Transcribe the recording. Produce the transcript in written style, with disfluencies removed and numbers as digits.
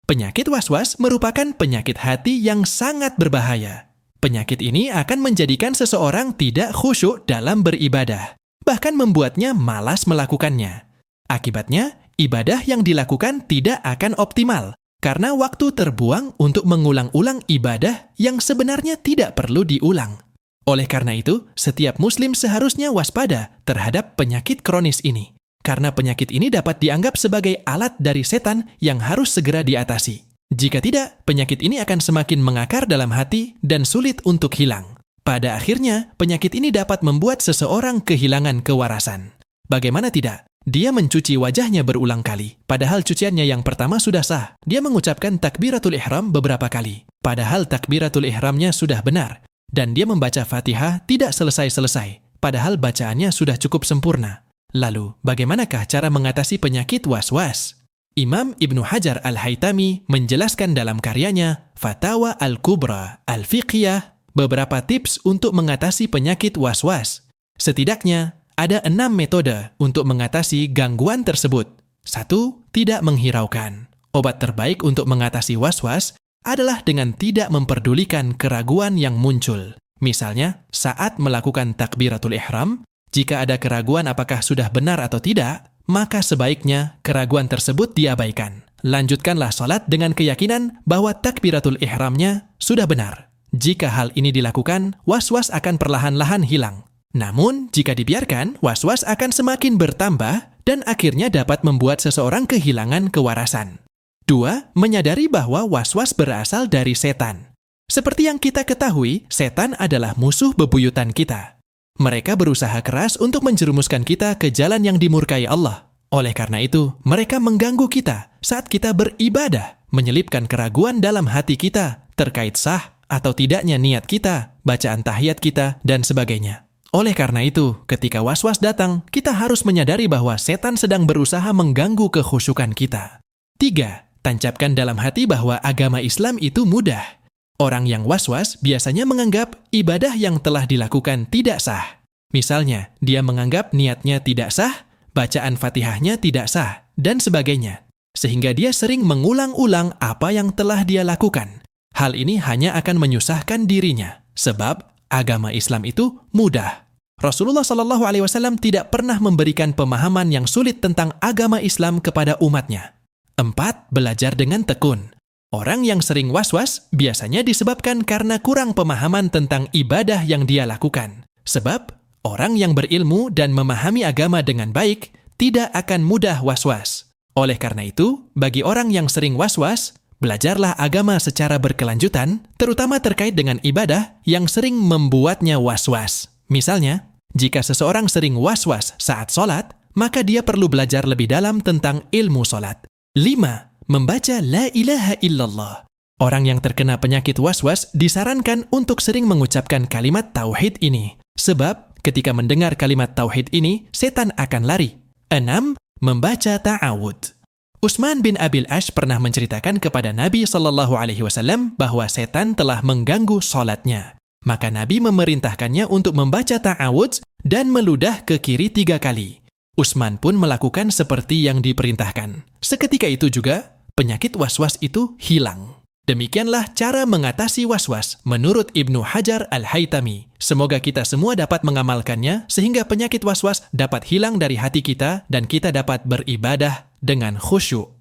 Penyakit was-was merupakan penyakit hati yang sangat berbahaya. Penyakit ini akan menjadikan seseorang tidak khusyuk dalam beribadah, bahkan membuatnya malas melakukannya. Akibatnya, ibadah yang dilakukan tidak akan optimal, karena waktu terbuang untuk mengulang-ulang ibadah yang sebenarnya tidak perlu diulang. Oleh karena itu, setiap muslim seharusnya waspada terhadap penyakit kronis ini. Karena penyakit ini dapat dianggap sebagai alat dari setan yang harus segera diatasi. Jika tidak, penyakit ini akan semakin mengakar dalam hati dan sulit untuk hilang. Pada akhirnya, penyakit ini dapat membuat seseorang kehilangan kewarasan. Bagaimana tidak? Dia mencuci wajahnya berulang kali. Padahal cuciannya yang pertama sudah sah. Dia mengucapkan takbiratul ihram beberapa kali. Padahal takbiratul ihramnya sudah benar. Dan dia membaca Fatihah tidak selesai-selesai. Padahal bacaannya sudah cukup sempurna. Lalu, bagaimanakah cara mengatasi penyakit was-was? Imam Ibnu Hajar Al-Haytami menjelaskan dalam karyanya Fatawa Al-Kubra Al-Fiqhiyah beberapa tips untuk mengatasi penyakit was-was. Setidaknya, ada 6 metode untuk mengatasi gangguan tersebut. 1. Tidak menghiraukan. Obat terbaik untuk mengatasi was-was adalah dengan tidak memperdulikan keraguan yang muncul. Misalnya, saat melakukan takbiratul ihram, jika ada keraguan apakah sudah benar atau tidak, maka sebaiknya keraguan tersebut diabaikan. Lanjutkanlah salat dengan keyakinan bahwa takbiratul ihramnya sudah benar. Jika hal ini dilakukan, was-was akan perlahan-lahan hilang. Namun, jika dibiarkan, was-was akan semakin bertambah dan akhirnya dapat membuat seseorang kehilangan kewarasan. 2. Menyadari bahwa was-was berasal dari setan. Seperti yang kita ketahui, setan adalah musuh bebuyutan kita. Mereka berusaha keras untuk menjerumuskan kita ke jalan yang dimurkai Allah. Oleh karena itu, mereka mengganggu kita saat kita beribadah, menyelipkan keraguan dalam hati kita terkait sah atau tidaknya niat kita, bacaan tahiyat kita, dan sebagainya. Oleh karena itu, ketika was-was datang, kita harus menyadari bahwa setan sedang berusaha mengganggu kekhusyukan kita. 3. Tancapkan dalam hati bahwa agama Islam itu mudah. Orang yang was-was biasanya menganggap ibadah yang telah dilakukan tidak sah. Misalnya, dia menganggap niatnya tidak sah, bacaan Fatihahnya tidak sah, dan sebagainya. Sehingga dia sering mengulang-ulang apa yang telah dia lakukan. Hal ini hanya akan menyusahkan dirinya, sebab agama Islam itu mudah. Rasulullah SAW tidak pernah memberikan pemahaman yang sulit tentang agama Islam kepada umatnya. 4. Belajar dengan tekun. Orang yang sering was-was biasanya disebabkan karena kurang pemahaman tentang ibadah yang dia lakukan. Sebab, orang yang berilmu dan memahami agama dengan baik tidak akan mudah was-was. Oleh karena itu, bagi orang yang sering was-was, belajarlah agama secara berkelanjutan, terutama terkait dengan ibadah yang sering membuatnya was-was. Misalnya, jika seseorang sering was-was saat sholat, maka dia perlu belajar lebih dalam tentang ilmu sholat. 5. Membaca La ilaha illallah. Orang yang terkena penyakit was-was disarankan untuk sering mengucapkan kalimat tauhid ini. Sebab ketika mendengar kalimat tauhid ini, setan akan lari. 6. Membaca ta'awud. Utsman bin Abil Ash pernah menceritakan kepada Nabi SAW bahwa setan telah mengganggu sholatnya. Maka Nabi memerintahkannya untuk membaca ta'awud dan meludah ke kiri 3 kali. Utsman pun melakukan seperti yang diperintahkan. Seketika itu juga, penyakit was-was itu hilang. Demikianlah cara mengatasi was-was menurut Ibnu Hajar Al-Haytami. Semoga kita semua dapat mengamalkannya sehingga penyakit was-was dapat hilang dari hati kita dan kita dapat beribadah dengan khusyuk.